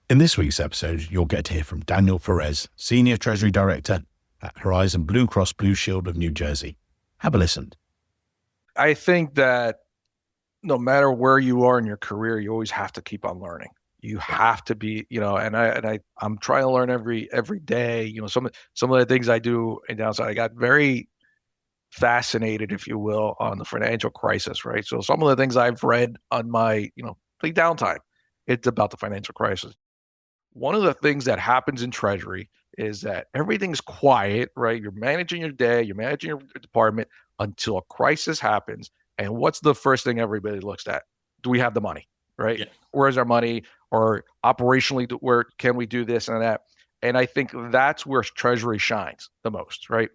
In this week's episode, you'll get to hear from Daniel Perez, Senior Treasury Director at Horizon Blue Cross Blue Shield of New Jersey. Have a listen. I think that no matter where you are in your career, you always have to keep on learning. You have to be, I'm trying to learn every day. Some of the things I do and downside, I got very fascinated, if you will, on the financial crisis, right? So some of the things I've read on my, big downtime, it's about the financial crisis. One of the things that happens in Treasury is that everything's quiet, right? You're managing your day, you're managing your department until a crisis happens. And what's the first thing everybody looks at? Do we have the money, right? Yeah. Where's our money? Or operationally, where can we do this and that? And I think that's where Treasury shines the most, right?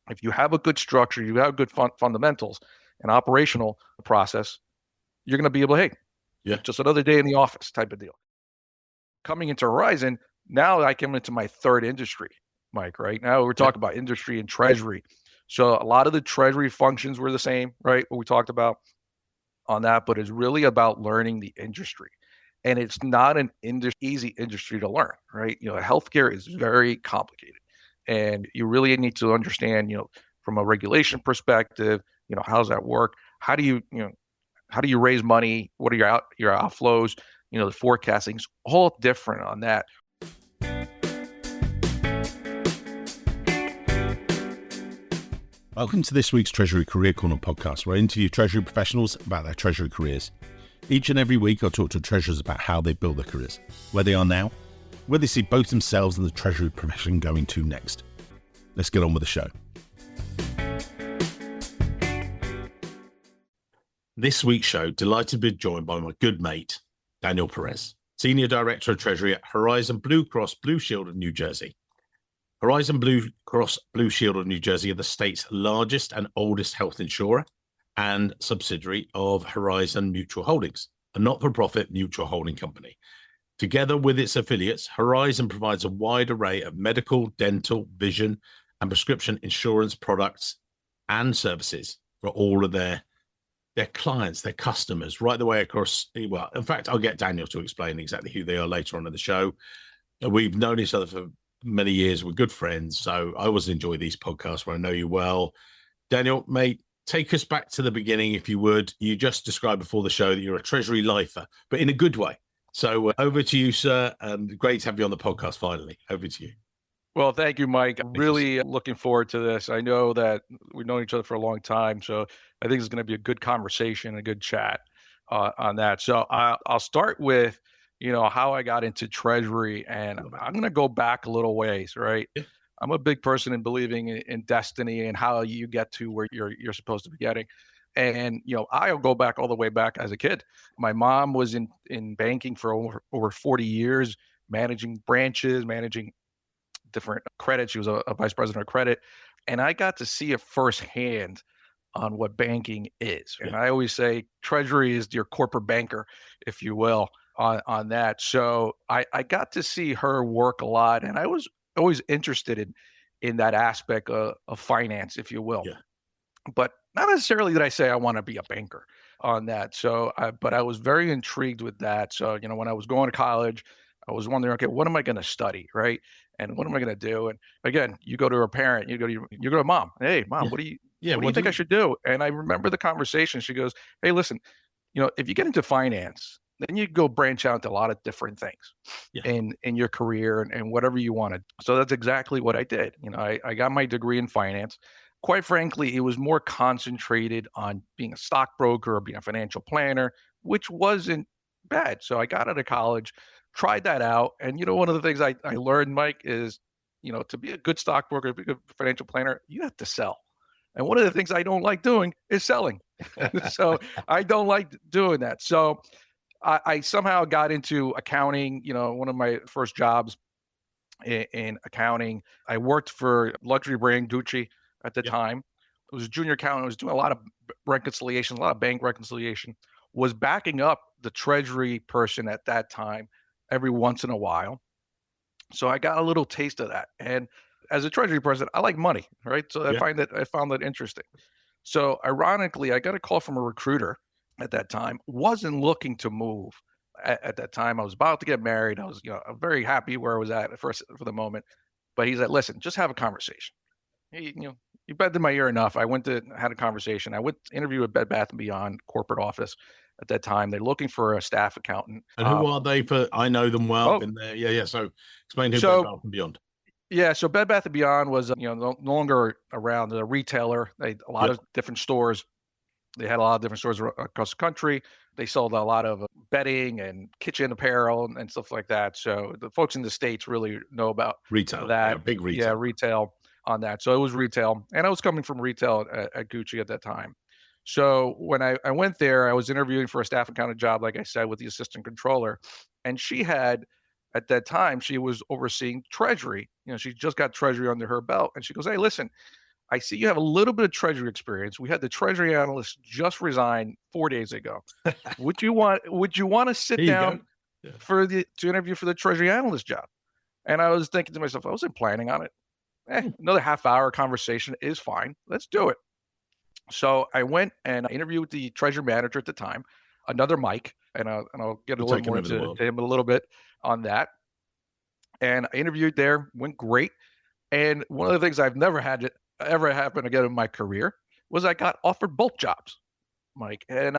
If you have a good structure, you have good fundamentals and operational process, you're going to be able to, just another day in the office type of deal. Coming into Horizon, now I came into my third industry, Mike, right? Now we're talking about industry and Treasury. So a lot of the Treasury functions were the same, right? What we talked about on that, but it's really about learning the industry. And it's not an easy industry to learn, right? Healthcare is very complicated. And you really need to understand, from a regulation perspective, how does that work? How do you raise money? What are your outflows? The forecasting's all different on that. Welcome to this week's Treasury Career Corner podcast, where I interview Treasury professionals about their Treasury careers. Each and every week, I'll talk to treasurers about how they build their careers, where they are now, where they see both themselves and the Treasury profession going to next. Let's get on with the show. This week's show, delighted to be joined by my good mate, Daniel Perez, Senior Director of Treasury at Horizon Blue Cross Blue Shield of New Jersey. Horizon Blue Cross Blue Shield of New Jersey are the state's largest and oldest health insurer and subsidiary of Horizon Mutual Holdings, a not-for-profit mutual holding company. Together with its affiliates, Horizon provides a wide array of medical, dental, vision, and prescription insurance products and services for all of their clients, their customers, right the way across. Well, in fact, I'll get Daniel to explain exactly who they are later on in the show. We've known each other for many years. We're good friends, so I always enjoy these podcasts where I know you well. Daniel, mate, take us back to the beginning, if you would. You just described before the show that you're a Treasury lifer, but in a good way. So over to you, sir. Great to have you on the podcast finally. Over to you. Well, thank you, Mike. I'm really looking forward to this. I know that we've known each other for a long time, so I think it's going to be a good conversation, a good chat on that. So I'll start with, how I got into Treasury, and I'm going to go back a little ways, right? Yeah. I'm a big person in believing in destiny and how you get to where you're supposed to be getting. And, I'll go back all the way back as a kid. My mom was in banking for over 40 years, managing branches, managing different credit. She was a vice president of credit. And I got to see it firsthand on what banking is. And I always say Treasury is your corporate banker, if you will, on that. So I got to see her work a lot. And I was always interested in that aspect of finance, if you will. Yeah. But not necessarily that I say I want to be a banker on that. So, but I was very intrigued with that. So, when I was going to college, I was wondering, okay, what am I going to study, right? And what am I going to do? And again, you go to a parent, you go to mom. Hey, mom, what do you think I should do? And I remember the conversation. She goes, hey, listen, if you get into finance, then you go branch out into a lot of different things in your career and whatever you wanted. So that's exactly what I did. I got my degree in finance. Quite frankly, it was more concentrated on being a stockbroker or being a financial planner, which wasn't bad. So I got out of college, tried that out. And, one of the things I learned, Mike, is, to be a good stockbroker, to be a good financial planner, you have to sell. And one of the things I don't like doing is selling. So I don't like doing that. So I somehow got into accounting. One of my first jobs in accounting, I worked for luxury brand Gucci at the time. I was a junior accountant. I was doing a lot of reconciliation, a lot of bank reconciliation, was backing up the Treasury person at that time every once in a while. So I got a little taste of that. And as a Treasury person, I like money, right? So I found that interesting. So ironically, I got a call from a recruiter at that time, wasn't looking to move at that time. I was about to get married. I was, I'm very happy where I was at first for the moment. But he's like, listen, just have a conversation. You bed in my ear enough. I went to had a conversation. I went to interview with Bed Bath and Beyond corporate office at that time. They're looking for a staff accountant. And who are they? For I know them well. Oh, Been there. Yeah, yeah. So explain who Bed so Bath and Beyond. yeah, so Bed Bath and Beyond was no longer around. A retailer. They a lot Yep. of different stores. They had a lot of different stores across the country. They sold a lot of bedding and kitchen apparel and stuff like that. So the folks in the States really know about Retail. Yeah, that. big Yeah, retail. retail on that. So it was retail. And I was coming from retail at Gucci at that time. So when I went there, I was interviewing for a staff accountant job, like I said, with the assistant controller. And she had, at that time, she was overseeing Treasury. She just got Treasury under her belt. And she goes, hey, listen, I see you have a little bit of Treasury experience. We had the Treasury analyst just resign 4 days ago. Would you want to sit Here you go. down Yeah. to interview for the Treasury analyst job? And I was thinking to myself, I wasn't planning on it. Another half hour conversation is fine. Let's do it. So I went and I interviewed with the treasury manager at the time, another Mike, and I'll get a We're little taking more over the into world. him a little bit on that. And I interviewed there, went great. And one of the things I've never had it ever happen again in my career was I got offered both jobs, Mike. And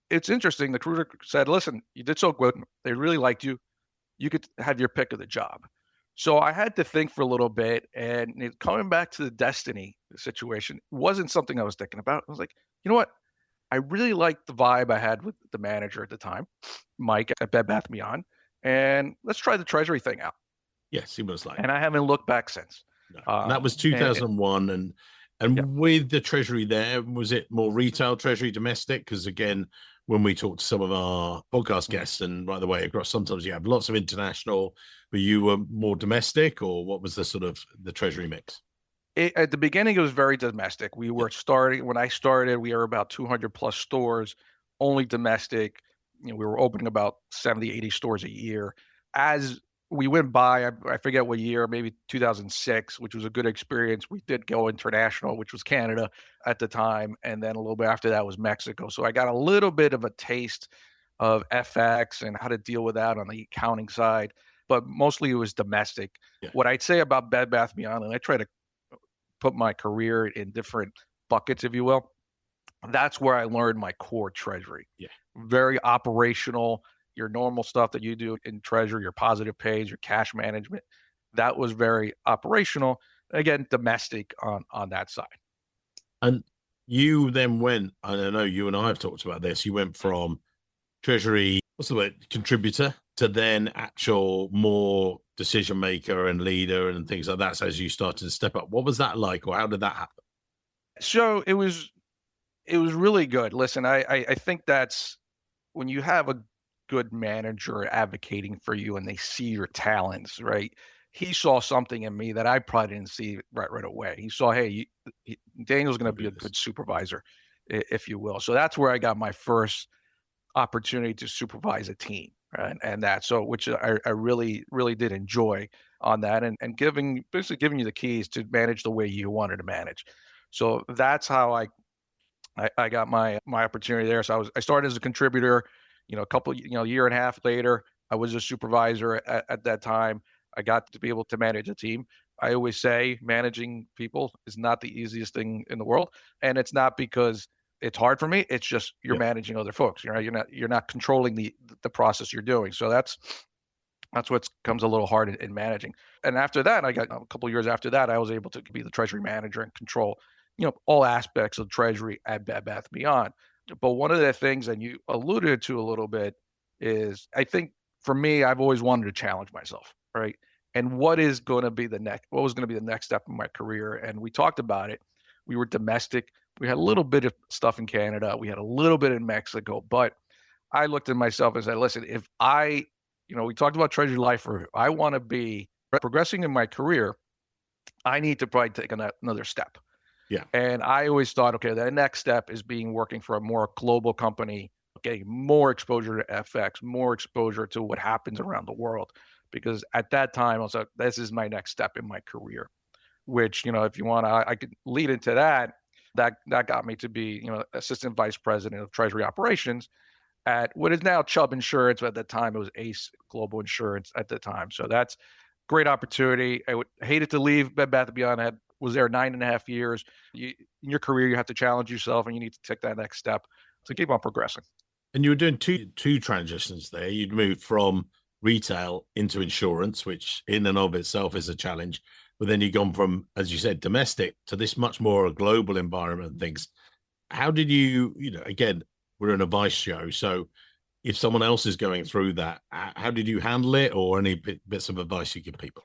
it's interesting. The recruiter said, "Listen, you did so good. They really liked you. You could have your pick of the job." So I had to think for a little bit, and coming back to the destiny situation wasn't something I was thinking about. I was like, you know what? I really liked the vibe I had with the manager at the time, Mike at Bed Bath& Beyond, and let's try the treasury thing out. Yes, he was like. And I haven't looked back since. No. And that was And 2001. And yeah, with the treasury there, was it more retail treasury, domestic? Because again, when we talk to some of our podcast guests, and by the way, across sometimes you have lots of international, but you were more domestic, or what was the sort of the treasury mix? at the beginning, it was very domestic. We Yeah. were starting when I started. We were about 200 plus stores, only domestic. We were opening about 70, 80 stores a year. As we went by, I forget what year, maybe 2006, which was a good experience. We did go international, which was Canada at the time, and then a little bit after that was Mexico. So I got a little bit of a taste of FX and how to deal with that on the accounting side, but mostly it was domestic. Yeah. What I'd say about Bed Bath Beyond, and I try to put my career in different buckets, if you will. That's where I learned my core treasury. Yeah. Very operational, your normal stuff that you do in treasury, your positive pays, your cash management. That was very operational. Again, domestic on that side. And you then went, and I know you and I have talked about this, you went from treasury, what's the word, contributor, to then actual more decision maker and leader and things like that. So as you started to step up, what was that like, or how did that happen? So it was really good. Listen, I think that's when you have a good manager advocating for you and they see your talents, right? He saw something in me that I probably didn't see right away. He saw, hey, Daniel's going to be Do a this. good supervisor, if you will. So that's where I got my first opportunity to supervise a team, right? And that so which I really did enjoy on that, and basically giving you the keys to manage the way you wanted to manage. So that's how I got my opportunity there. So I started as a contributor, a couple, year and a half later, I was a supervisor at that time. I got to be able to manage a team. I always say managing people is not the easiest thing in the world. And it's not because it's hard for me. It's just you're Yeah. managing other folks. You're not controlling the process you're doing. So that's what comes a little hard in managing. And after that, I got a couple of years after that, I was able to be the treasury manager and control, all aspects of treasury at Bed Bath Beyond. But one of the things, and you alluded to a little bit, is I think for me, I've always wanted to challenge myself, right? And what was going to be the next step in my career? And we talked about it. We were domestic. We had a little bit of stuff in Canada. We had a little bit in Mexico, but I looked at myself and said, listen, if we talked about treasury life, or if I want to be progressing in my career, I need to probably take another step. Yeah. And I always thought, okay, the next step is working for a more global company, getting more exposure to FX, more exposure to what happens around the world. Because at that time, I was like, this is my next step in my career, which, if you want, I could lead into that. That got me to be, assistant vice president of treasury operations. at what is now Chubb Insurance, but at the time it was Ace Global Insurance at the time. So that's great opportunity. I would hated to leave Bed Bath & Beyond. I was there 9.5 years. In your career, you have to challenge yourself, and you need to take that next step to keep on progressing. And you were doing two transitions there. You'd moved from retail into insurance, which in and of itself is a challenge. But then you've gone from, as you said, domestic to this much more a global environment and things. How did you, again, we're an advice show. So if someone else is going through that, how did you handle it, or any bits of advice you give people?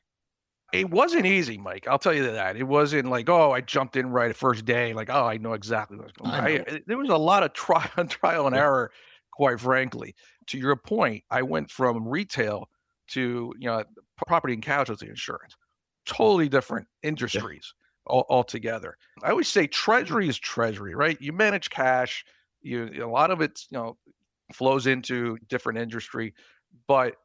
It wasn't easy, Mike. I'll tell you that. It wasn't like, oh, I jumped in right at first day, like, oh, I know exactly what's going I on. know. There was a lot of trial and Yeah. error, quite frankly. To your point, I went from retail to, property and casualty insurance, totally different Yeah. industries altogether. I always say treasury is treasury, right? You manage cash. A lot of it, flows into different industry, but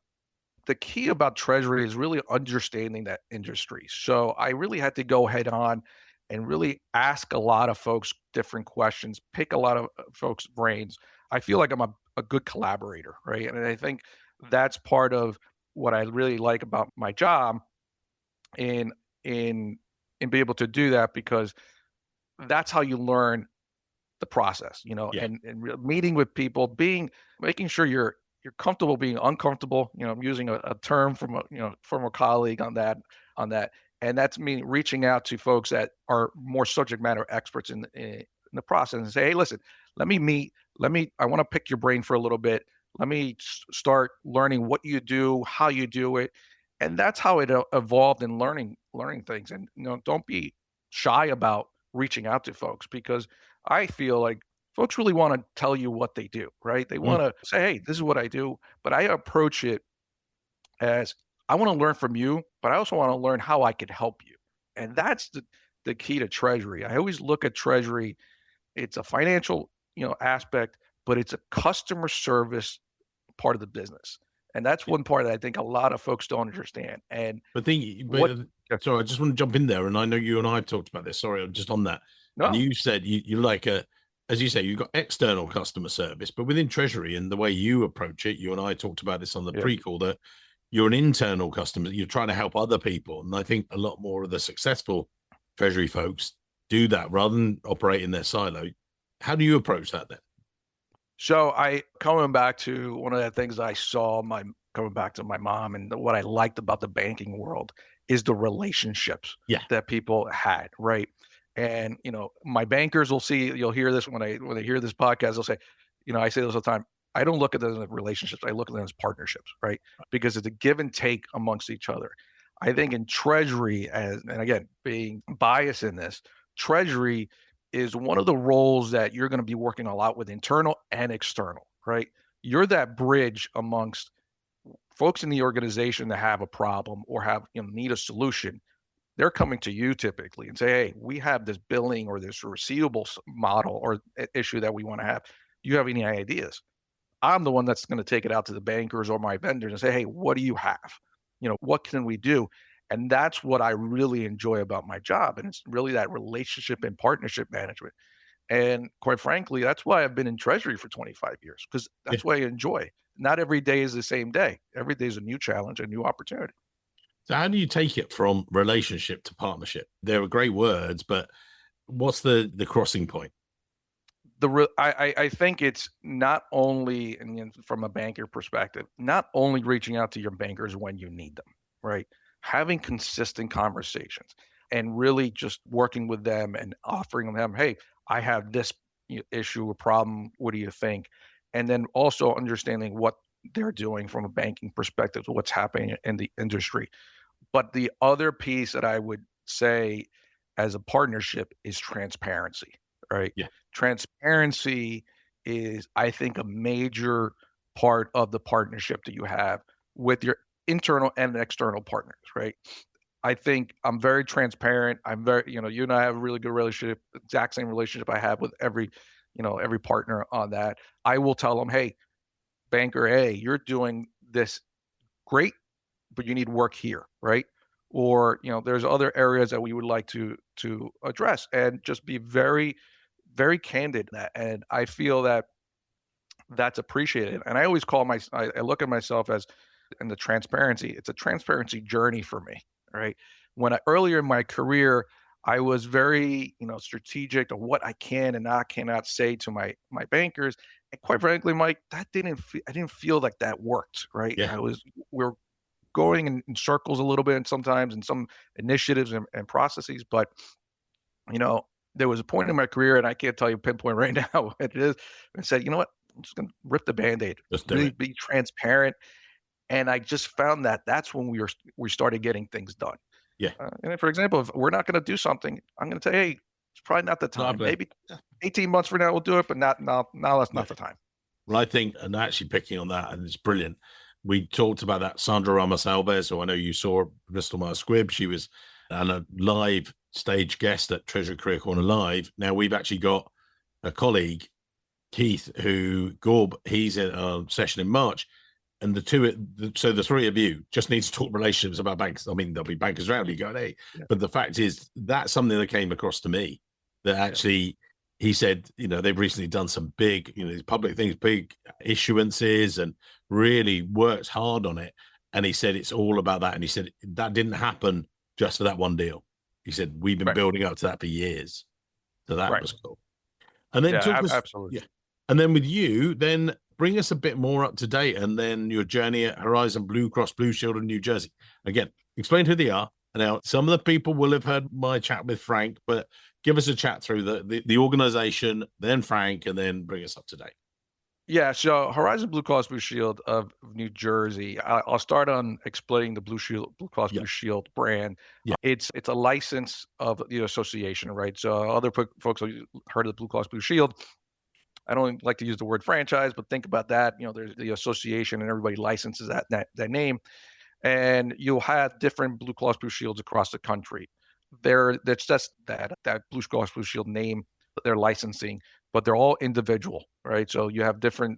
the key about treasury is really understanding that industry. So I really had to go head on and really ask a lot of folks different questions, pick a lot of folks' brains. I feel like I'm a good collaborator, right? And I think that's part of what I really like about my job in in in be able to do that, because that's how you learn the process, Yeah. and meeting with people, making sure you're comfortable being uncomfortable. I'm using a term from a colleague on that, and that's me reaching out to folks that are more subject matter experts in the process and say, hey, listen, let me meet, I want to pick your brain for a little bit. Let me start learning what you do, how you do it, and that's how it evolved in learning things. And don't be shy about reaching out to folks, because I feel like folks really want to tell you what they do, right? They Mm. want to say, hey, this is what I do. But I approach it as, I want to learn from you, but I also want to learn how I could help you. And that's the key to treasury. I always look at treasury, it's a financial, aspect, but it's a customer service part of the business. And that's one part that I think a lot of folks don't understand. And But what, sorry, I just want to jump in there, and I know you and I have talked about this. Sorry, just on that, and no, you said you like as you say, you've got external customer service, but within Treasury and the way you approach it, you and I talked about this on the yeah. pre-call, that you're an internal customer. You're trying to help other people, and I think a lot more of the successful Treasury folks do that rather than operate in their silo. How do you approach that then? So I coming back to one of the things I saw my coming back to my mom, and what I liked about the banking world is the relationships Yeah, that people had, right? And my bankers will see, you'll hear this when they hear this podcast, they'll say, I say this all the time. I don't look at them as relationships. I look at them as partnerships, right? Because it's a give and take amongst each other. I think in treasury, and again, being biased in this, treasury is one of the roles that you're going to be working a lot with, internal and external, right? You're that bridge amongst folks in the organization that have a problem or have need a solution. They're coming to you typically and say, hey, we have this billing or this receivable model or issue that we want to have. Do you have any ideas? I'm the one that's going to take it out to the bankers or my vendors and say, hey, what do you have? What can we do? And that's what I really enjoy about my job. And it's really that relationship and partnership management. And quite frankly, that's why I've been in Treasury for 25 years, because yeah. that's what I enjoy. Not every day is the same day. Every day is a new challenge, a new opportunity. So how do you take it from relationship to partnership? There are great words, but what's the crossing point? I think it's not only, and from a banker perspective, not only reaching out to your bankers when you need them, right? Having consistent conversations and really just working with them and offering them, hey, I have this issue or problem. What do you think? And then also understanding what they're doing from a banking perspective, what's happening in the industry. But the other piece that I would say as a partnership is transparency, right? Yeah. Transparency is, I think, a major part of the partnership that you have with your internal and external partners, right? I think I'm very transparent. I'm very, you and I have a really good relationship, exact same relationship I have with every partner on that. I will tell them, hey, banker A, you're doing this great, but you need work here, right? Or, there's other areas that we would like to address, and just be very, very candid in that. And I feel that that's appreciated. And I always call I look at myself as, and the transparency, it's a transparency journey for me, right? Earlier in my career, I was very, strategic of what I can and not cannot say to my bankers. And quite frankly, Mike, I didn't feel like that worked, right? Yeah, We're going in circles a little bit and sometimes in some initiatives and processes, but you know, there was a point in my career, and I can't tell you pinpoint right now what it is. I said, you know what? I'm just gonna rip the Band-Aid, just do really it. be transparent. And I just found that that's when we started getting things done. Yeah, And then, for example, if we're not gonna do something, I'm gonna say, hey, it's probably not the not time. happening. Maybe 18 months from now we'll do it, but not now. Now that's Yeah. not the time. Well, I think, and actually picking on that, and it's brilliant. We talked about that Sandra Ramos Alves, who I know you saw at Bristol Myers Squibb. She was a live stage guest at Treasury Career Corner Live. Now we've actually got a colleague, Keith, who Gorb, he's in a session in March. And so the three of you just need to talk relationships about banks. I mean, there'll be bankers around you going, hey, Yeah. but the fact is that's something that came across to me that actually he said, they've recently done some big, these public things, big issuances and really worked hard on it. And he said, it's all about that. And he said, that didn't happen just for that one deal. He said, we've been Right. building up to that for years. So that Right. was cool. And then Yeah. talk us, Absolutely. yeah. And then with you, then bring us a bit more up to date, and then your journey at Horizon Blue Cross Blue Shield in New Jersey. Again, explain who they are. Now, some of the people will have heard my chat with Frank, but give us a chat through the organization, then Frank, and then bring us up to date. Yeah, so Horizon Blue Cross Blue Shield of New Jersey. I'll start on explaining the Blue Cross Yeah, Blue Shield brand. yeah, It's a license of the association, right? So other folks have heard of the Blue Cross Blue Shield. I don't like to use the word franchise, but think about that. There's the association, and everybody licenses that name, and you'll have different Blue Cross Blue Shields across the country. That's just that Blue Cross Blue Shield name that they're licensing, but they're all individual, right? So you have different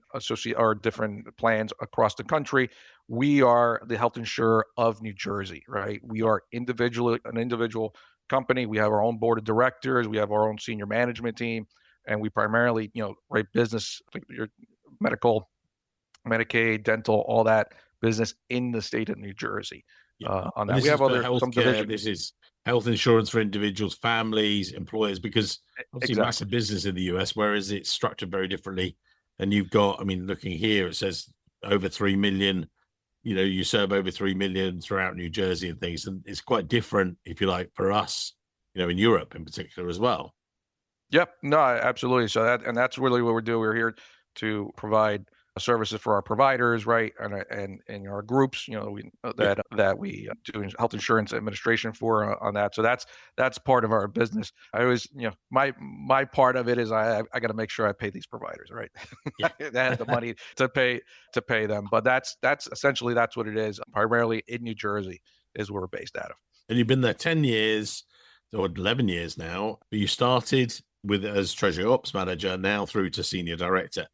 different plans across the country. We are the health insurer of New Jersey, right? We are an individual company. We have our own board of directors. We have our own senior management team, and we primarily, write business, like your medical, Medicaid, dental, all that business in the state of New Jersey. yeah. On And that, this we is have for some healthcare. divisions. This is health insurance for individuals, families, employers, because obviously Exactly. massive business in the US, whereas it's structured very differently. And you've got, I mean, looking here, it says over 3 million. You serve over 3 million throughout New Jersey and things. And it's quite different, if you like, for us, in Europe in particular as well. Yep. No, absolutely. So that's really what we're doing. We're here to provide services for our providers, right? And our groups, Yeah. that we do health insurance administration for on that. So that's part of our business. I always, my part of it is I got to make sure I pay these providers, right? Yeah. That have the money to pay them. But that's essentially that's what it is. Primarily in New Jersey is where we're based out of. And you've been there 10 years or 11 years now, but you started with as Treasury Ops Manager, now through to Senior Director.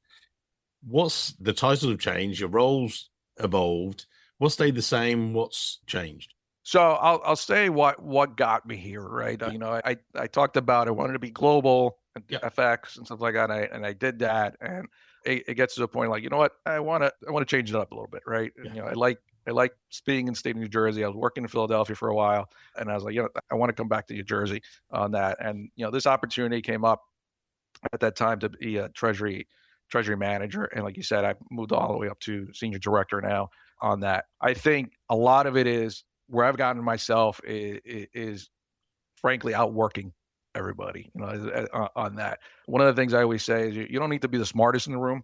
What's the titles have changed? Your roles evolved. What stayed the same? What's changed? So I'll say what got me here, right? Yeah. I talked about I wanted to be global and Yeah. FX and stuff like that, and I did that, and it gets to the point like, you know what, I want to change it up a little bit, right? Yeah. I like being in the state of New Jersey. I was working in Philadelphia for a while, and I was like, I want to come back to New Jersey on that, and this opportunity came up at that time to be a treasury manager, and like you said, I moved all the way up to senior director now on that. I think a lot of it is where I've gotten myself is frankly outworking everybody, on that. One of the things I always say is you don't need to be the smartest in the room,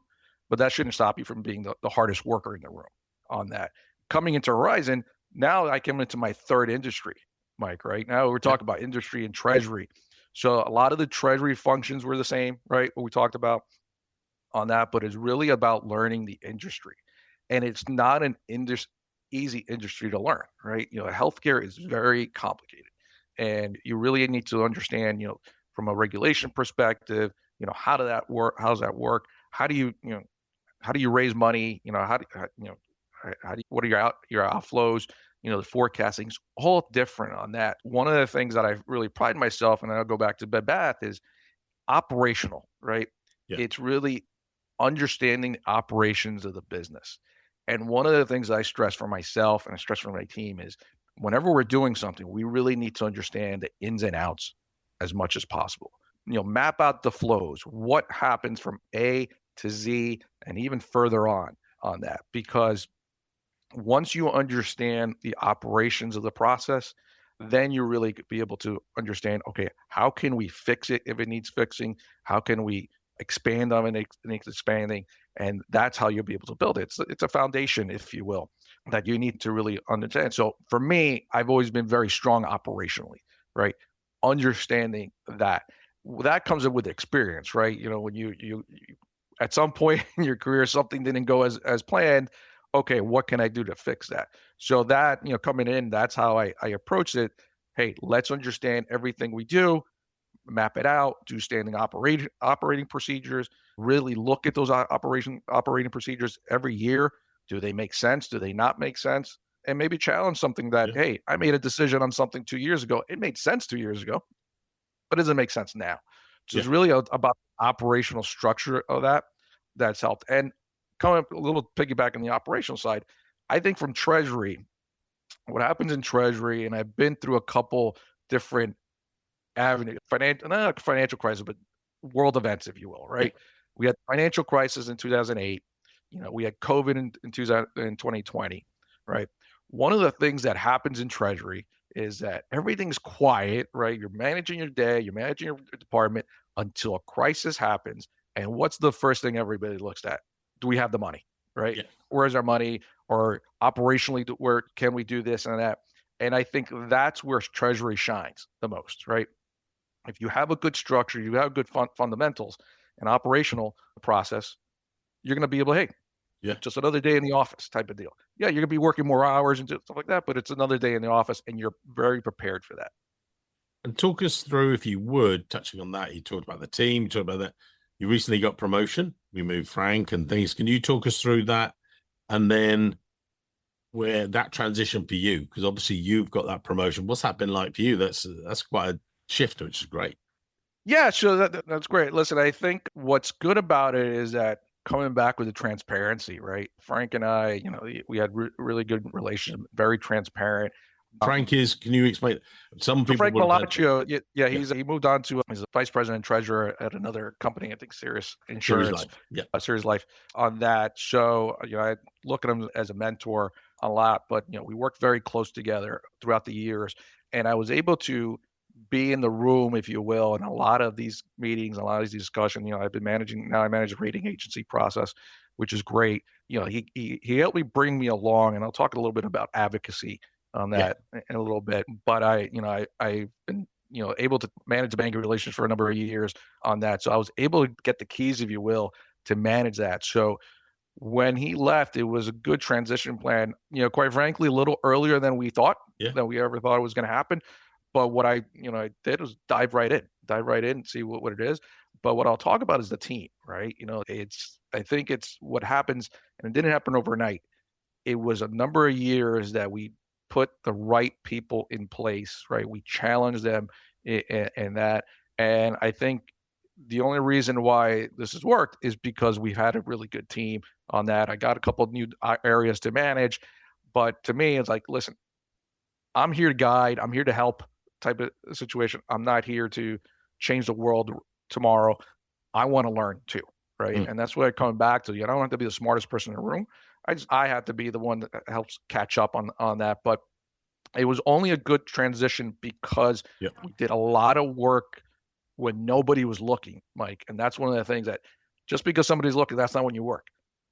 but that shouldn't stop you from being the hardest worker in the room on that. Coming into Horizon, now I came into my third industry, Mike, right? Now we're talking about industry and treasury. So a lot of the treasury functions were the same, right? What we talked about on that, but it's really about learning the industry. And it's not an easy industry to learn, right? Healthcare is very complicated, and you really need to understand, from a regulation perspective, how does that work? How does that work? How do you raise money? What are your outflows? The forecasting's all different on that. One of the things that I really pride myself, and I'll go back to Bed Bath, is operational, right? Yeah. It's really understanding the operations of the business. And one of the things I stress for myself and I stress for my team is whenever we're doing something, we really need to understand the ins and outs as much as possible. Map out the flows, what happens from A to Z and even further on that. Because once you understand the operations of the process, then you really be able to understand, okay, how can we fix it if it needs fixing? How can we expand on it, needs expanding? And that's how you'll be able to build it. It's a foundation, if you will, that you need to really understand. So for me, I've always been very strong operationally, right? Understanding that comes with experience, right? When you at some point in your career, something didn't go as planned. Okay, what can I do to fix that? So that, coming in, that's how I approached it. Hey, let's understand everything we do, map it out, do standing operating procedures, really look at those operating procedures every year. Do they make sense? Do they not make sense? And maybe challenge something that, Yeah. hey, I made a decision on something 2 years ago. It made sense 2 years ago, but it doesn't make sense now. So Yeah. it's really about operational structure of that's helped. And coming up a little piggyback on the operational side, I think from Treasury, what happens in Treasury, and I've been through a couple different avenue, not financial crisis, but world events, if you will, Yeah. right? We had financial crisis in 2008. We had COVID in 2020, right? One of the things that happens in Treasury is that everything's quiet, right? You're managing your day, you're managing your department until a crisis happens. And what's the first thing everybody looks at? Do we have the money, right? Yeah. Where's our money? Or operationally, where can we do this and that? And I think that's where Treasury shines the most, right? If you have a good structure, you have good fundamentals and operational process, you're going to be able to, hey, Yeah. just another day in the office type of deal. Yeah, you're going to be working more hours and stuff like that, but it's another day in the office and you're very prepared for that. And talk us through, if you would, touching on that. You talked about the team, you talked about that. You recently got promotion. We moved Frank and things. Can you talk us through that? And then where that transition for you, because obviously you've got that promotion. What's that been like for you? That's quite a shift, which is great. Yeah, sure. That's great. Listen, I think what's good about it is that coming back with the transparency, right? Frank and I, we had really good relationship, very transparent. Frank is, can you explain? Some So people Frank would have had, Malaccio, yeah, yeah, he moved on to he's a vice president treasurer at another company, I think Sirius Series Insurance, Life. Yeah. Sirius Life on that. So I look at him as a mentor a lot, but we worked very close together throughout the years, and I was able to be in the room, if you will, in a lot of these meetings, a lot of these discussions. I've been managing now. I manage a rating agency process, which is great. He helped me bring me along, and I'll talk a little bit about advocacy on Yeah. that in a little bit. But I've been able to manage the banking relations for a number of years on that, so I was able to get the keys, if you will, to manage that. So when he left, it was a good transition plan. Quite frankly, a little earlier than we thought, Yeah. than we ever thought it was going to happen. But what I did was dive right in, and see what it is. But what I'll talk about is the team, right? I think it's what happens, and it didn't happen overnight. It was a number of years that we put the right people in place, right? We challenged them in that. And I think the only reason why this has worked is because we've had a really good team on that. I got a couple of new areas to manage, but to me, it's like, listen, I'm here to guide, I'm here to help type of situation. I'm not here to change the world tomorrow. I want to learn too, right? Mm. And that's what I come back to. I don't have to be the smartest person in the room. I have to be the one that helps catch up on that. But it was only a good transition because Yeah. we did a lot of work when nobody was looking, Mike. And that's one of the things that just because somebody's looking, that's not when you work.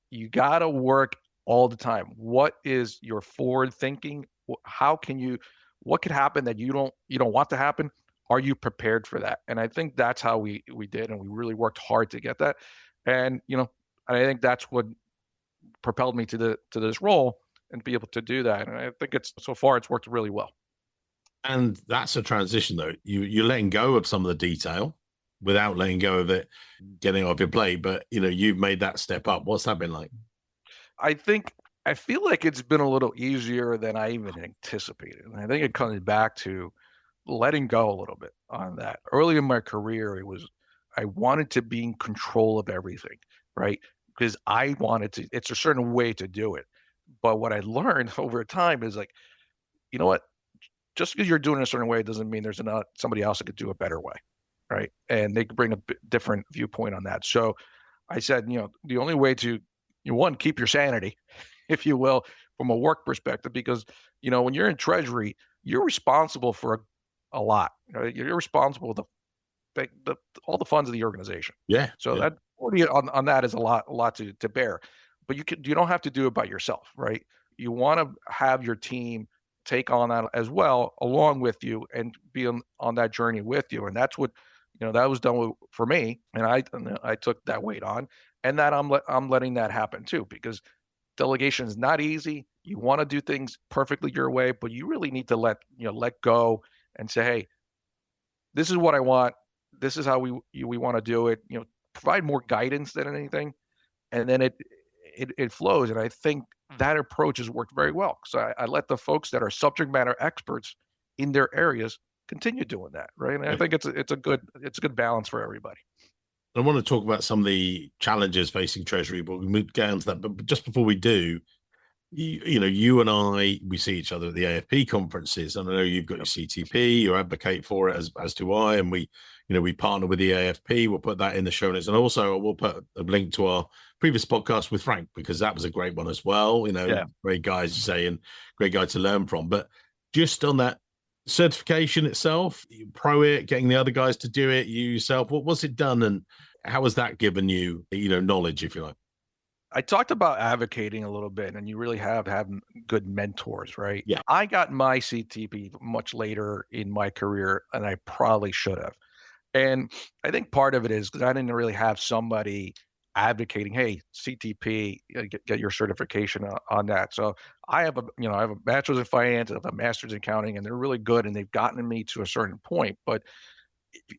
You got to work all the time. What is your forward thinking? How can you, what could happen that you don't want to happen? Are you prepared for that? And I think that's how we did, and we really worked hard to get that. And I think that's what propelled me to this role and be able to do that. And I think so far it's worked really well. And that's a transition, though. You're letting go of some of the detail without letting go of it, getting off your plate. But you've made that step up. What's that been like? I feel like it's been a little easier than I even anticipated. And I think it comes back to letting go a little bit on that. Early in my career, I wanted to be in control of everything, right? because I wanted to. It's a certain way to do it. But what I learned over time is like, you know what? Just because you're doing it a certain way doesn't mean there's not somebody else that could do a better way, right? And they could bring a different viewpoint on that. So I said, the only way to, one, keep your sanity, if you will, from a work perspective, because when you're in Treasury, you're responsible for a lot. Right? You're responsible with all the funds of the organization. Yeah. So Yeah. that already on that is a lot to bear. But you don't have to do it by yourself, right? You want to have your team take on that as well along with you and be on that journey with you. And that's what that was done for me, and I took that weight on, and that I'm letting that happen too, because delegation is not easy. You want to do things perfectly your way, but you really need to let go and say, hey, this is what I want. This is how we want to do it. Provide more guidance than anything, and then it flows. And I think that approach has worked very well. So I let the folks that are subject matter experts in their areas continue doing that, right? And I Yeah. think it's a good balance for everybody. I want to talk about some of the challenges facing Treasury, but we move down to that. But just before we do, you and I, we see each other at the AFP conferences, and I know you've got your CTP, you advocate for it, as do I, and we partner with the AFP. We'll put that in the show notes, and also we'll put a link to our previous podcast with Frank, because that was a great one as well. Yeah. Great guy, as you say, and great guy to learn from. But just on that certification itself, you pro it, getting the other guys to do it, you yourself, what was it done, and how has that given you, knowledge, if you like? I talked about advocating a little bit, and you really have good mentors, right? Yeah. I got my CTP much later in my career, and I probably should have. And I think part of it is because I didn't really have somebody advocating, hey, CTP, get your certification on that. So I have a bachelor's in finance, I have a master's in accounting, and they're really good, and they've gotten me to a certain point. But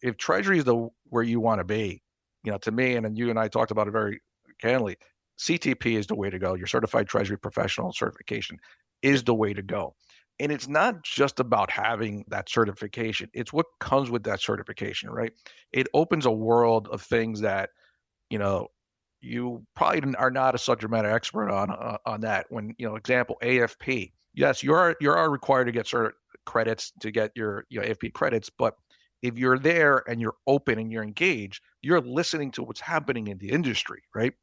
if Treasury is where you want to be, to me, and then you and I talked about it very candidly, CTP is the way to go. Your certified Treasury professional certification is the way to go. And it's not just about having that certification. It's what comes with that certification, right? It opens a world of things that, you probably are not a subject matter expert on that. When, example, AFP. Yes, you are required to get certain credits to get your AFP credits, but if you're there and you're open and you're engaged, you're listening to what's happening in the industry, right?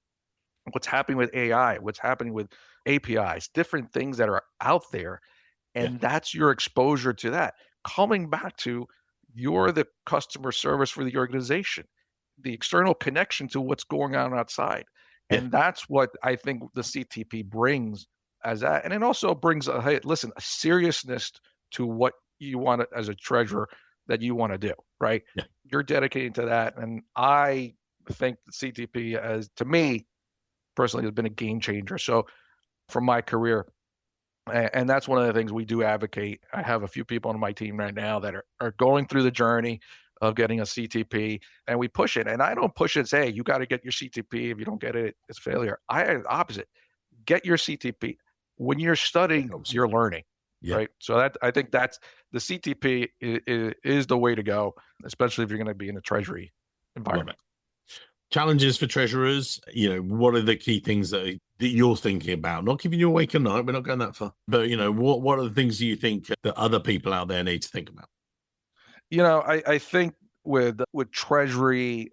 What's happening with AI, what's happening with APIs, different things that are out there. Yeah. And that's your exposure to that. Coming back to you're the customer service for the organization, the external connection to what's going on outside. Yeah. And that's what I think the CTP brings as that. And it also brings hey, listen, a seriousness to what you want as a treasurer that you want to do, right? Yeah. You're dedicated to that. And I think the CTP, as to me personally, has been a game changer. So from my career, and that's one of the things we do advocate. I have a few people on my team right now that are going through the journey of getting a CTP, and we push it. And I don't push it and say, hey, you got to get your CTP. If you don't get it, it's failure. I am the opposite. Get your CTP. When you're studying, you're learning. Yeah. Right. So I think that's the CTP is the way to go, especially if you're going to be in a Treasury environment. Challenges for treasurers, what are the key things that you're thinking about? Not keeping you awake at night, we're not going that far. But, what are the things do you think that other people out there need to think about? I think with Treasury,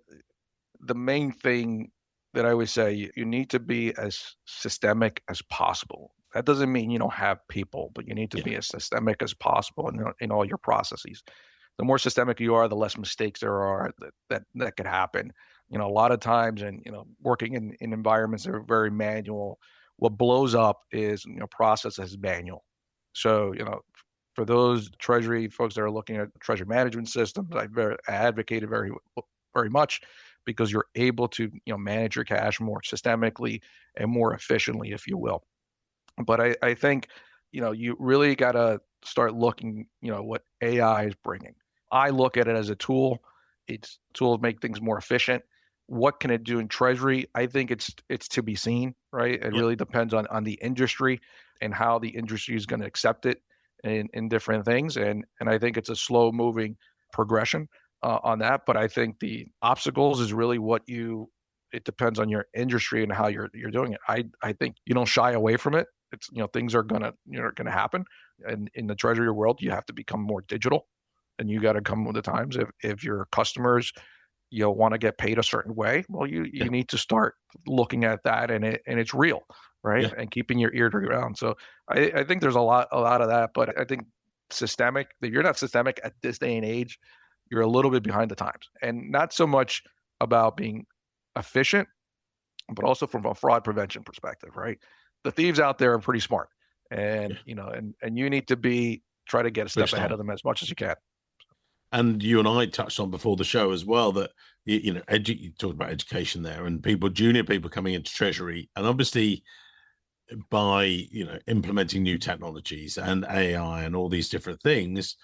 the main thing that I would say, you need to be as systemic as possible. That doesn't mean you don't have people, but you need to be as systemic as possible in all your processes. The more systemic you are, the less mistakes there are that could happen. A lot of times, and working in environments that are very manual, what blows up is process is manual. So for those Treasury folks that are looking at treasury management systems, I advocated very much, because you're able to manage your cash more systemically and more efficiently, if you will. But I think you really got to start looking what AI is bringing. I look at it as a tool. It's a tool to make things more efficient. What can it do in Treasury? I think it's to be seen, right? It really depends on the industry and how the industry is going to accept it in different things. And I think it's a slow moving progression on that. But I think the obstacles is really what you it depends on your industry and how you're doing it. I think you don't shy away from it. It's, things are gonna happen. And in the treasury world, you have to become more digital, and you got to come with the times. If your customers, want to get paid a certain way, well, Yeah. you need to start looking at that, and it's real, right? Yeah. And keeping your ear to the ground. So I think there's a lot of that, but I think systemic, that you're not systemic at this day and age, you're a little bit behind the times, and not so much about being efficient, but also from a fraud prevention perspective, right? The thieves out there are pretty smart, and Yeah. and you need to try to get a step Switched ahead on. of them as much as you can. And you and I touched on before the show as well that you talked about education there, and junior people coming into Treasury, and obviously by implementing new technologies and AI and all these different things,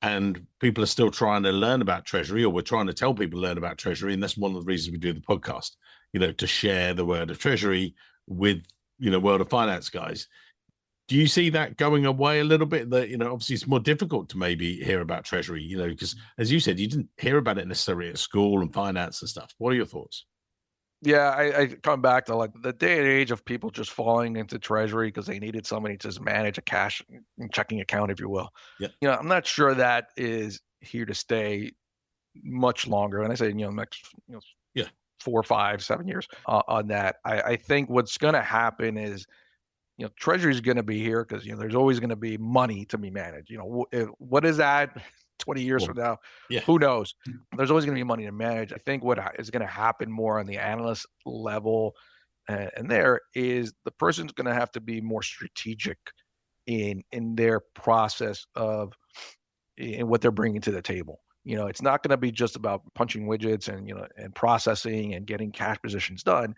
and people are still trying to learn about Treasury, or we're trying to tell people to learn about Treasury, and that's one of the reasons we do the podcast, to share the word of Treasury with world of finance guys. Do you see that going away a little bit? That obviously it's more difficult to maybe hear about Treasury, because as you said, you didn't hear about it necessarily at school and finance and stuff. What are your thoughts? Yeah, I come back to like the day and age of people just falling into treasury because they needed somebody to just manage a cash checking account, if you will. Yeah. I'm not sure that is here to stay much longer. And I say, next, Yeah. 4, 5, 7 years on that. I think what's going to happen is, treasury is going to be here because, there's always going to be money to be managed. What is that 20 years Well, from now? yeah. Who knows? There's always going to be money to manage. I think what is going to happen more on the analyst level, and there is the person's going to have to be more strategic in their process of in what they're bringing to the table. It's not going to be just about punching widgets and and processing and getting cash positions done.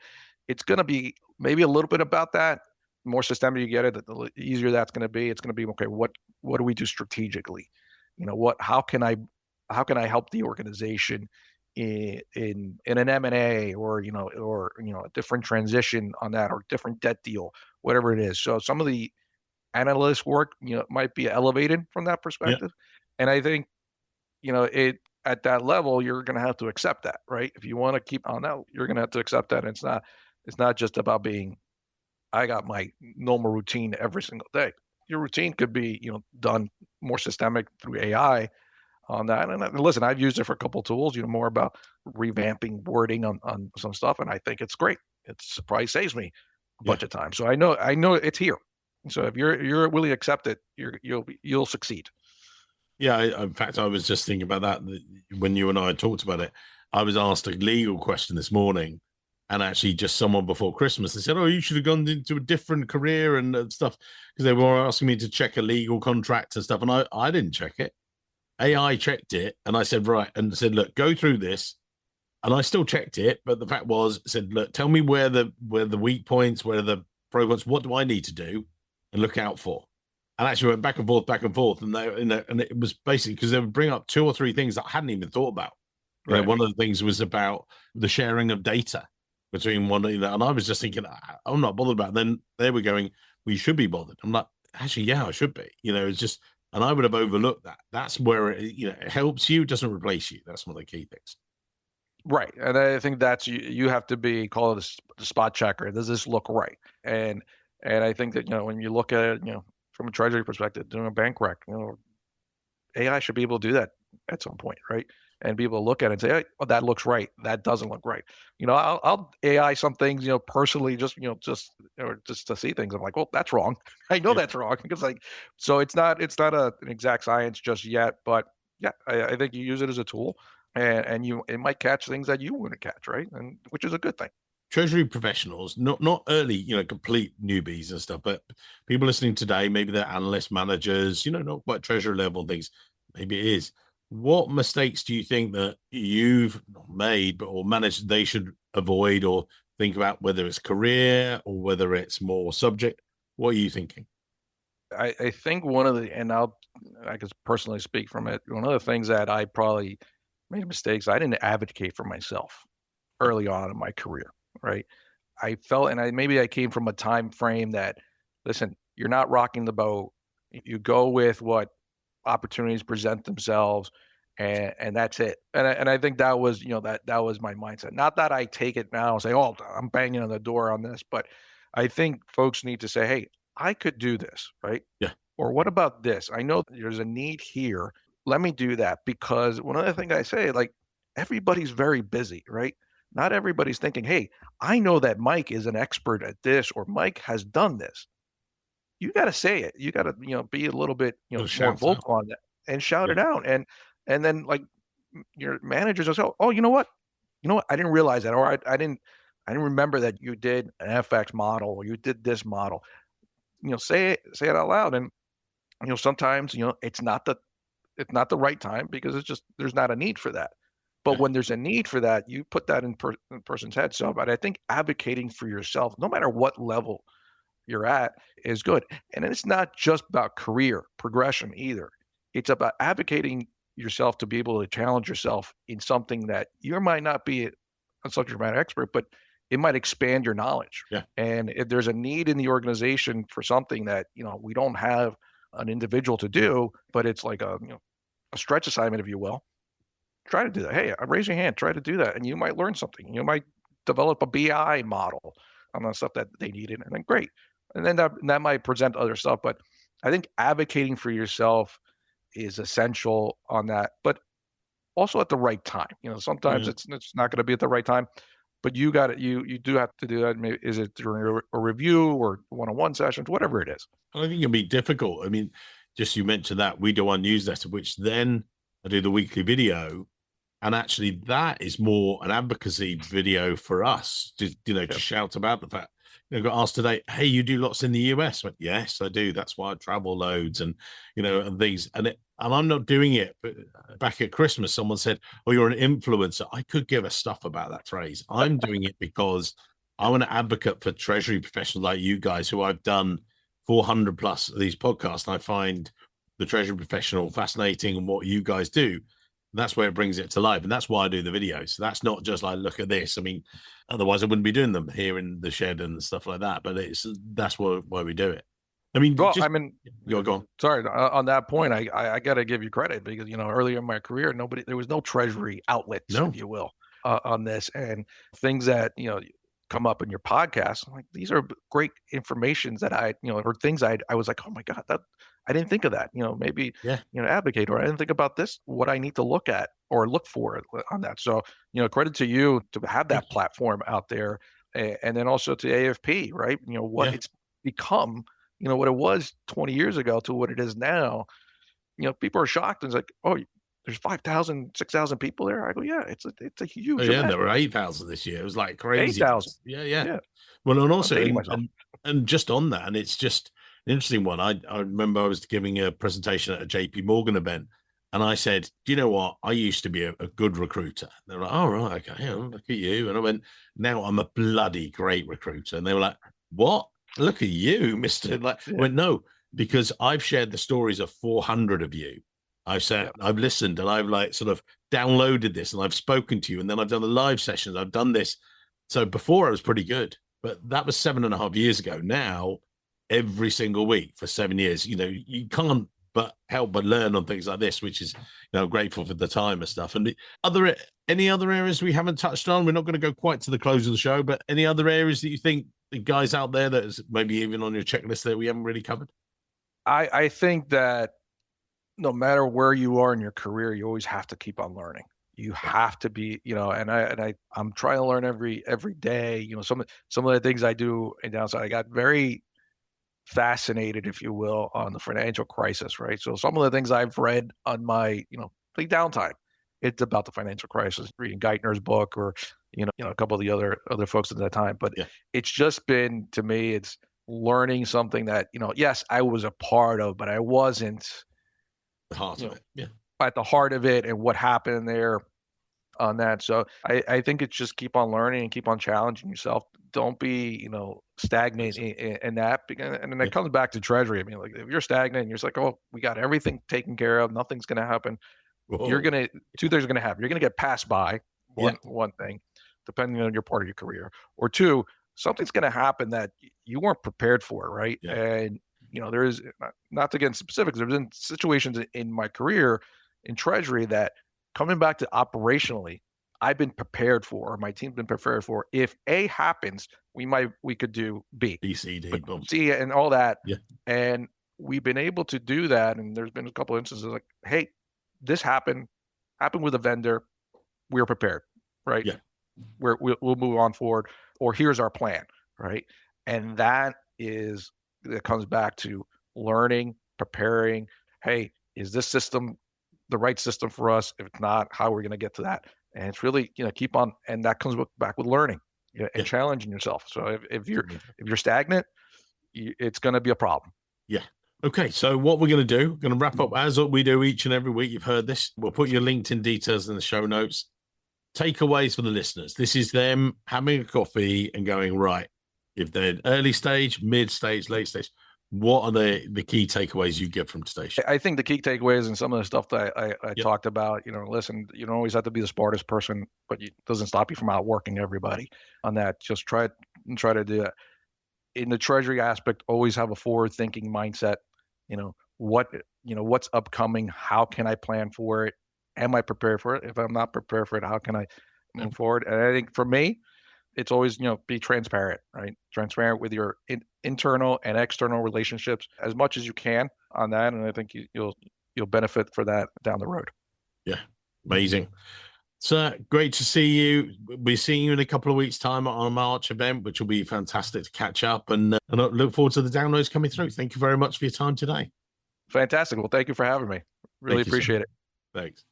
It's going to be maybe a little bit about that. The more systemic you get it, the easier that's going to be. It's going to be, okay, what do we do strategically? How can I help the organization in an M&A, or a different transition on that, or different debt deal, whatever it is. So some of the analyst work, might be elevated from that Yeah. perspective. And I think, it at that level, you're going to have to accept that, right? If you want to keep on that, you're going to have to accept that. And it's not just about being, I got my normal routine every single day. Your routine could be, done more systemic through AI on that. And listen, I've used it for a couple of tools, more about revamping wording on some stuff. And I think it's great. It's probably saves me a Yeah. bunch of time. So I know it's here. So if you're willing to accept it, you'll succeed. Yeah. In fact, I was just thinking about that when you and I talked about it. I was asked a legal question this morning, and actually just someone before Christmas, they said, "Oh, you should have gone into a different career and stuff," because they were asking me to check a legal contract and stuff. And I didn't check it. AI checked it, and I said, right, and said, look, go through this. And I still checked it, but the fact was, said, look, tell me where the weak points, where the pro points, what do I need to do and look out for? And actually went back and forth, and and it was basically because they would bring up 2 or 3 things that I hadn't even thought about. Right. One of the things was about the sharing of data between one, and I was just thinking, I'm not bothered about it. Then they were going, well, you should be bothered. I'm like, actually, yeah, I should be. It's just, and I would have overlooked that. That's where it helps you, doesn't replace you. That's one of the key things. Right. And I think that's you have to be, call it a spot checker. Does this look right? And I think that, when you look at it, from a treasury perspective, doing a bank rec, AI should be able to do that at some point, right? And be able to look at it and say, hey, well, that looks right. That doesn't look right. I'll AI some things, personally, just to see things. I'm like, well, that's wrong. I know Yeah. that's wrong, because so it's not an exact science just yet, but yeah, I think you use it as a tool, and it might catch things that you wouldn't catch, right? And which is a good thing. Treasury professionals, not early, complete newbies and stuff, but people listening today, maybe they're analyst managers, not quite treasury level things. Maybe it is. What mistakes do you think that you've made or managed they should avoid or think about, whether it's career or whether it's more subject? What are you thinking? I think one of the, and I can personally speak from it. One of the things that I probably made mistakes, I didn't advocate for myself early on in my career, right? I felt, and maybe I came from a time frame that, listen, you're not rocking the boat. You go with what opportunities present themselves, and that's it. And I think that was, that was my mindset. Not that I take it now and say, "Oh, I'm banging on the door on this," but I think folks need to say, "Hey, I could do this," right? Yeah. Or what about this? I know there's a need here. Let me do that, because one other thing I say, like, everybody's very busy, right? Not everybody's thinking, "Hey, I know that Mike is an expert at this, or Mike has done this." You got to say it. You got to, be a little bit, Gotta more shout out. vocal on that and shout Yeah. it out. And then, like, your managers will say, "Oh, you know what? You know what? I didn't realize that, or I didn't remember that you did an FX model, or you did this model." Say it out loud. And sometimes, it's not the right time, because it's just, there's not a need for that. But Yeah. when there's a need for that, you put that in person's head. So, but I think advocating for yourself, no matter what level you're at, is good. And it's not just about career progression either. It's about advocating yourself to be able to challenge yourself in something that you might not be a subject matter expert, but it might expand your knowledge. Yeah. And if there's a need in the organization for something that, we don't have an individual to do, but it's like a stretch assignment, if you will, try to do that. Hey, raise your hand, try to do that. And you might learn something. You might develop a BI model on the stuff that they needed. And then great. And then that might present other stuff. But I think advocating for yourself is essential on that, but also at the right time. Sometimes Yeah. it's not going to be at the right time, but you got it. You do have to do that. Maybe, is it during a review or one-on-one sessions, whatever it is. I think it can be difficult. I mean, just you mentioned that we do our newsletter, which then I do the weekly video. And actually, that is more an advocacy video for us to, Yeah. to shout about the fact. Got asked today, "Hey, you do lots in the US?" I went, "Yes, I do. That's why I travel loads." And and these, and I'm not doing it. But back at Christmas, someone said, "Oh, you're an influencer." I could give a stuff about that phrase. I'm doing it because I want to advocate for Treasury professionals like you guys, who I've done 400 plus of these podcasts. And I find the Treasury professional fascinating and what you guys do. That's where it brings it to life. And that's why I do the videos. So that's not just like, look at this. I mean, otherwise I wouldn't be doing them here in the shed and stuff like that. But that's why we do it. I mean, Well, just I mean, go on. sorry, on that point, I got to give you credit, because earlier in my career, there was no Treasury outlets, No. if you will, on this, and things that come up in your podcast. I'm like, these are great informations that or things I was like, oh my god, that I didn't think of that. Maybe Yeah. advocate, or I didn't think about this. What I need to look at or look for on that. So credit to you to have that platform out there, and then also to AFP, right? What Yeah. it's become. What it was 20 years ago to what it is now. People are shocked, and it's like, "Oh, there's 5,000, 6,000 people there." I go, "Yeah, it's a Oh, huge yeah, event." there were 8,000 this year. It was like 8,000. craziness. Yeah, yeah. Yeah, Well, and I'm also, dating myself. and just on that, and it's just an interesting one. I remember I was giving a presentation at a JP Morgan event, and I said, "Do you know what? I used to be a good recruiter." They're like, "Oh, right, okay, yeah, look at you." And I went, "Now I'm a bloody great recruiter." And they were like, "What? Look at you, Mister." Like, I Yeah, went, "No, because I've shared the stories of 400 of you. I've said, yeah, I've listened, and I've like sort of downloaded this, and I've spoken to you, and then I've done the live sessions. I've done this. So before I was pretty good, but that was 7.5 years ago. Now, every single week for 7 years, you can't but help but learn on things like this, which is, grateful for the time and stuff. And any other areas we haven't touched on? We're not going to go quite to the close of the show, but any other areas that you think the guys out there that is maybe even on your checklist that we haven't really covered? I think that no matter where you are in your career, you always have to keep on learning. You Yeah. have to be, I'm trying to learn every day. Some of the things I do and downside, I got very fascinated, if you will, on the financial crisis, right? So some of the things I've read on my, the downtime, it's about the financial crisis, reading Geithner's book, or, a couple of the other folks at that time. But Yeah. it's just been, to me, it's learning something that, yes, I was a part of, but I wasn't The heart of it. Yeah. at the heart of it and what happened there on that. So I think it's just keep on learning and keep on challenging yourself. Don't be, stagnant in that. And then Yeah. it comes back to Treasury. I mean, like, if you're stagnant and you're just like, oh, we got everything taken care of, nothing's going to happen. Whoa. Two things are going to happen. You're going to get passed by, one thing, depending on your part of your career, or two, something's going to happen that you weren't prepared for, right? Yeah. And there is, not to get into specifics, there's been situations in my career in Treasury that coming back to operationally, I've been prepared for, or my team's been prepared for, if A happens, we could do B. B, C, D, boom. C and all that. Yeah. And we've been able to do that. And there's been a couple of instances like, hey, this happened with a vendor. We're prepared, right? Yeah. We'll move on forward, or here's our plan, right? And that comes back to learning, preparing. Hey, is this system the right system for us? If it's not, how are we going to get to that? And it's really, keep on, and that comes back with learning, and challenging yourself. So if you're stagnant, it's going to be a problem. Yeah. Okay. So what we're going to do, we're going to wrap up as we do each and every week. You've heard this. We'll put your LinkedIn details in the show notes. Takeaways for the listeners. This is them having a coffee and going, right, if they're early stage, mid stage, late stage, what are the key takeaways you get from today's show? I think the key takeaways and some of the stuff that I talked about, listen, you don't always have to be the smartest person, but it doesn't stop you from outworking everybody on that. Just try to do that. In the treasury aspect, always have a forward thinking mindset. What's upcoming? How can I plan for it? Am I prepared for it? If I'm not prepared for it, how can I move forward? And I think for me, it's always, be transparent, right? Transparent with your internal and external relationships as much as you can on that. And I think you'll benefit for that down the road. Yeah. Amazing. So great to see you. We're seeing you in a couple of weeks' time on a March event, which will be fantastic to catch up, and I look forward to the downloads coming through. Thank you very much for your time today. Fantastic. Well, thank you for having me. Really appreciate it. Thanks.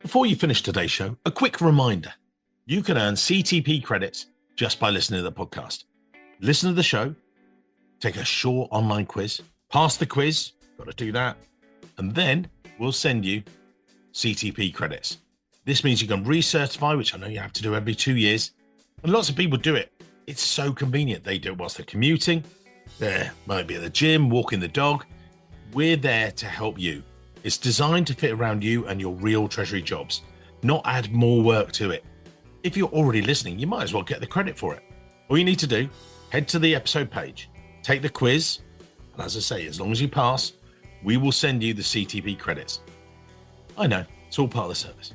Before you finish today's show, a quick reminder. You can earn CTP credits just by listening to the podcast. Listen to the show, take a short online quiz, pass the quiz, got to do that, and then we'll send you CTP credits. This means you can recertify, which I know you have to do every 2 years, and lots of people do it. It's so convenient. They do it whilst they're commuting, they might be at the gym, walking the dog. We're there to help you. It's designed to fit around you and your real treasury jobs, not add more work to it. If you're already listening, you might as well get the credit for it. All you need to do, head to the episode page, take the quiz, and as I say, as long as you pass, we will send you the CTP credits. I know, it's all part of the service.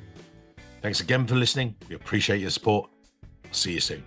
Thanks again for listening. We appreciate your support. I'll see you soon.